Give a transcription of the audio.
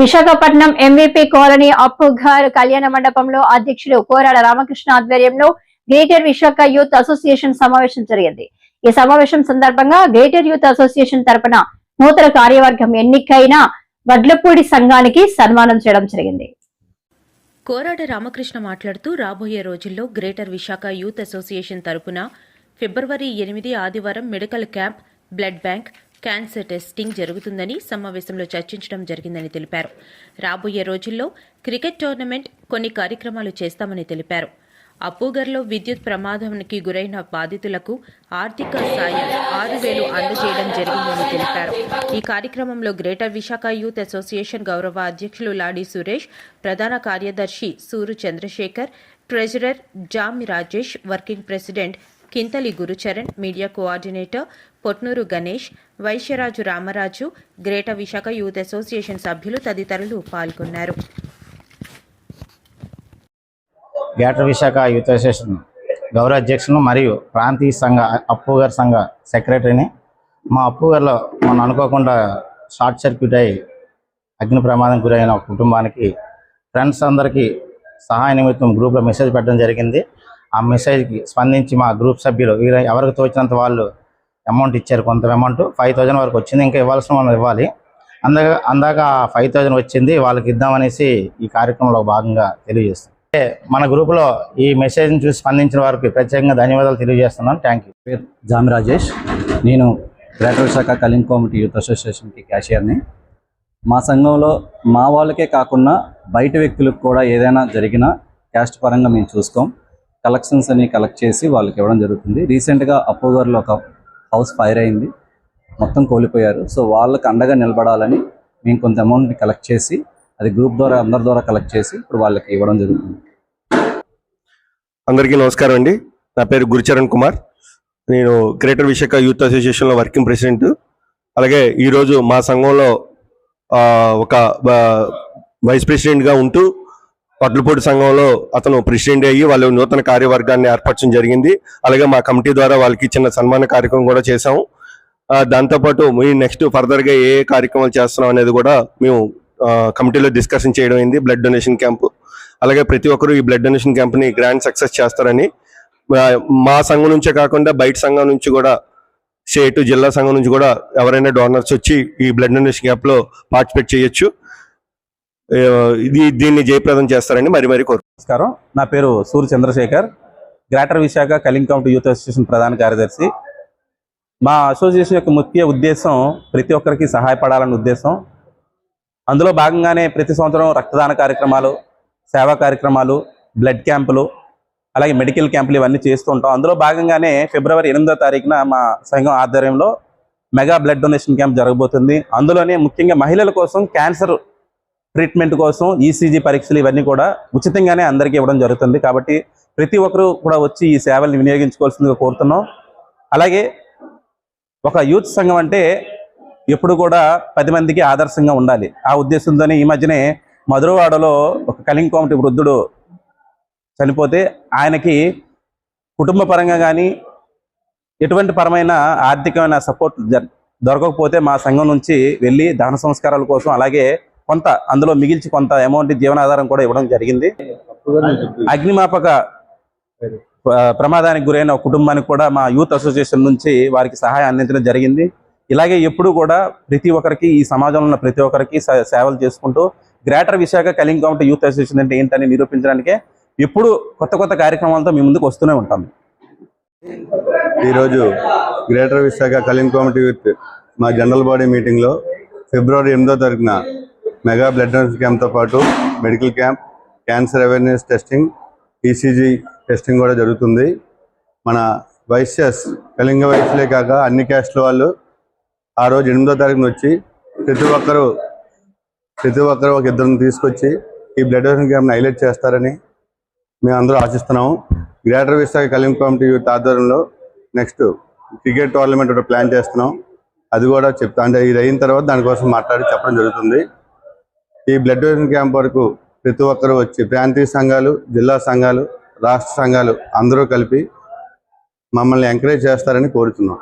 Visakhapatnam MVP colony Appughar కళ్యాణ మండపంలో అధ్యక్షుడు కోరాడ రామకృష్ణ ఆధ్వర్యంలో గ్రేటర్ విశాఖ యూత్ అసోసియేషన్ సమావేశం జరిగింది. ఈ సమావేశం సందర్భంగా గ్రేటర్ యూత్ అసోసియేషన్ తరపున నూతన కార్యవర్గం ఎన్నికైన వడ్లపూడి సంఘానికి సన్మానం చేయడం జరిగింది. కోరాడ రామకృష్ణ మాట్లాడుతూ రాబోయే రోజుల్లో గ్రేటర్ విశాఖ యూత్ అసోసియేషన్ తరపున ఫిబ్రవరి 8 ఆదివారం medical camp, blood bank, cancer testing జరుగుతుందని సమావేశంలో చర్చించడం జరిగిందని తెలిపారు. రాబోయే రోజుల్లో క్రికెట్ టోర్నమెంట్, కొన్ని కార్యక్రమాలు చేస్తామని తెలిపారు. అప్పుగర్లో విద్యుత్ ప్రమాదానికి గురైన బాధితులకు ఆర్థిక సాయం 6,000 అందజేయడం జరిగిందని తెలిపారు. ఈ కార్యక్రమంలో గ్రేటర్ విశాఖ యూత్ అసోసియేషన్ గౌరవ అధ్యక్షులు లాడి సురేష్, ప్రధాన కార్యదర్శి Suru Chandrasekhar, treasurer Jami Rajesh, working president Kinthali Gurucharan, media coordinator Potnuru Ganesh, Vaishyaraju Ramaraju, greater Visakha youth association సభ్యులు తదితరులు పాల్గొన్నారు. గ్రేటర్ విశాఖ యూత్ అసోసియేషన్ గౌరవ అధ్యక్షులు మరియు ప్రాంతీయ సంఘ అప్పుగర్ సంఘ సెక్రటరీని. మా అప్పుగర్లో మనం అనుకోకుండా షార్ట్ సర్క్యూట్ అయి అగ్ని ప్రమాదం గురైన కుటుంబానికి ఫ్రెండ్స్ అందరికీ సహాయ నిమిత్తం గ్రూప్లో మెసేజ్ పెట్టడం జరిగింది. ఆ మెసేజ్కి స్పందించి మా గ్రూప్ సభ్యులు ఎవరికి తోచినంత వాళ్ళు అమౌంట్ ఇచ్చారు. కొంత అమౌంట్ 5,000 వరకు వచ్చింది, ఇంకా ఇవ్వాల్సిన మనం ఇవ్వాలి. అందాక 5,000 వచ్చింది, వాళ్ళకి ఇద్దామనేసి ఈ కార్యక్రమంలో భాగంగా తెలియజేస్తాం. మన గ్రూపులో ఈ మెసేజ్ని చూసి స్పందించిన వారికి ప్రత్యేకంగా ధన్యవాదాలు తెలియజేస్తున్నాను. Thank you. జామి రాజేష్, నేను greater Visakha Kalinga committee youth అసోసియేషన్కి క్యాషియర్ని. మా సంఘంలో మా వాళ్ళకే కాకుండా బయట వ్యక్తులకు కూడా ఏదైనా జరిగినా క్యాస్ట్ పరంగా మేము చూసుకోం. కలెక్షన్స్ అని కలెక్ట్ చేసి వాళ్ళకి ఇవ్వడం జరుగుతుంది. రీసెంట్గా అప్పుగర్లో ఒక హౌస్ ఫైర్ అయింది, మొత్తం కోల్పోయారు. సో వాళ్ళకి అండగా నిలబడాలని మేము కొంత అమౌంట్ని కలెక్ట్ చేసి అది గ్రూప్ ద్వారా అందరి ద్వారా కలెక్ట్ చేసి ఇప్పుడు వాళ్ళకి ఇవ్వడం జరుగుతుంది. అందరికీ నమస్కారం అండి. నా పేరు గురుచరణ్ కుమార్. నేను గ్రేటర్ విశాఖ యూత్ అసోసియేషన్లో వర్కింగ్ ప్రెసిడెంట్. అలాగే ఈరోజు మా సంఘంలో ఒక వైస్ ప్రెసిడెంట్గా ఉంటూ వడ్లపూడి సంఘంలో అతను ప్రెసిడెంట్ అయ్యి వాళ్ళు నూతన కార్యవర్గాన్ని ఏర్పరచడం జరిగింది. అలాగే మా కమిటీ ద్వారా వాళ్ళకి చిన్న సన్మాన కార్యక్రమం కూడా చేశాము. దాంతోపాటు మేము నెక్స్ట్ ఫర్దర్గా ఏ కార్యక్రమాలు చేస్తున్నాం అనేది కూడా మేము కమిటీలో డిస్కషన్ చేయడం అయింది. బ్లడ్ డొనేషన్ క్యాంపు, అలాగే ప్రతి ఒక్కరూ ఈ బ్లడ్ డొనేషన్ క్యాంప్ని గ్రాండ్ సక్సెస్ చేస్తారని మా సంఘం నుంచే కాకుండా బయట సంఘం నుంచి కూడా, స్టేట్ జిల్లా సంఘం నుంచి కూడా ఎవరైనా డోనర్స్ వచ్చి ఈ బ్లడ్ డొనేషన్ క్యాంప్లో పార్టిసిపేట్ చేయొచ్చు. దీన్ని జయప్రదం చేస్తారని మరి కోరు. నమస్కారం, నా పేరు సూర్య Chandrasekhar, greater Visakha Kalinga committee youth association ప్రధాన కార్యదర్శి. మా అసోసియేషన్ యొక్క ముఖ్య ఉద్దేశం ప్రతి ఒక్కరికి సహాయపడాలన్న ఉద్దేశం. అందులో భాగంగానే ప్రతి సంవత్సరం రక్తదాన కార్యక్రమాలు, సేవా కార్యక్రమాలు, బ్లడ్ క్యాంపులు, అలాగే మెడికల్ క్యాంపులు ఇవన్నీ చేస్తూ ఉంటాం. అందులో భాగంగానే ఫిబ్రవరి 8వ తారీఖున మా సంఘం ఆధ్వర్యంలో మెగా బ్లడ్ డొనేషన్ క్యాంప్ జరగబోతుంది. అందులోనే ముఖ్యంగా మహిళల కోసం క్యాన్సర్ ట్రీట్మెంట్ కోసం ఈసీజీ పరీక్షలు ఇవన్నీ కూడా ఉచితంగానే అందరికీ ఇవ్వడం జరుగుతుంది. కాబట్టి ప్రతి ఒక్కరూ కూడా వచ్చి ఈ సేవల్ని వినియోగించుకోవాల్సిందిగా కోరుతున్నాం. అలాగే ఒక యూత్ సంఘం అంటే ఎప్పుడు కూడా 10 మందికి ఆదర్శంగా ఉండాలి. ఆ ఉద్దేశంతోనే ఈ మధ్యనే మధురవాడలో ఒక కళింగ్ కమిటీ వృద్ధుడు చనిపోతే ఆయనకి కుటుంబ పరంగా కానీ ఎటువంటి పరమైన ఆర్థికమైన సపోర్ట్ దొరకకపోతే మా సంఘం నుంచి వెళ్ళి దహన సంస్కారాల కోసం, అలాగే కొంత అందులో మిగిల్చి కొంత అమౌంట్ జీవనాధారం కూడా ఇవ్వడం జరిగింది. అగ్నిమాపక ప్రమాదానికి గురైన కుటుంబానికి కూడా మా యూత్ అసోసియేషన్ నుంచి వారికి సహాయం అందించడం జరిగింది. ఇలాగే ఎప్పుడు కూడా ప్రతి ఒక్కరికి, ఈ సమాజంలో ఉన్న ప్రతి ఒక్కరికి సేవలు చేసుకుంటూ greater Visakha Kalinga committee youth association అంటే ఏంటని నిరూపించడానికే ఎప్పుడు కొత్త కార్యక్రమాలతో మీ ముందుకు వస్తూనే ఉంటాం. ఈరోజు greater Visakha Kalinga committee youth మా జనరల్ బాడీ మీటింగ్లో ఫిబ్రవరి 8వ తారీఖున మెగా బ్లడ్ డొనేషన్ క్యాంప్తో పాటు medical camp, cancer awareness testing, ECG testing కూడా జరుగుతుంది. మన వైశ్యస్ కళింగ వైశ్యులే కాక అన్ని క్యాస్ట్ల వాళ్ళు ఆ రోజు 8వ తారీఖున వచ్చి ప్రతి ఒక్కరూ ఒక ఇద్దరిని తీసుకొచ్చి ఈ బ్లడ్ డొనేషన్ క్యాంప్ని హైలైట్ చేస్తారని మేము అందరూ ఆశిస్తున్నాము. Greater Visakha Kalinga committee youth ఆధ్వర్యంలో నెక్స్ట్ క్రికెట్ టోర్నమెంట్ ఒకటి ప్లాన్ చేస్తున్నాం. అది కూడా చెప్తా, అంటే ఇది అయిన తర్వాత దానికోసం మాట్లాడి చెప్పడం జరుగుతుంది. ఈ బ్లడ్ డొనేషన్ క్యాంప్ వరకు ప్రతి ఒక్కరూ వచ్చి ప్రాంతీయ సంఘాలు, జిల్లా సంఘాలు, రాష్ట్ర సంఘాలు అందరూ కలిపి మమ్మల్ని ఎంకరేజ్ చేస్తారని కోరుతున్నాం.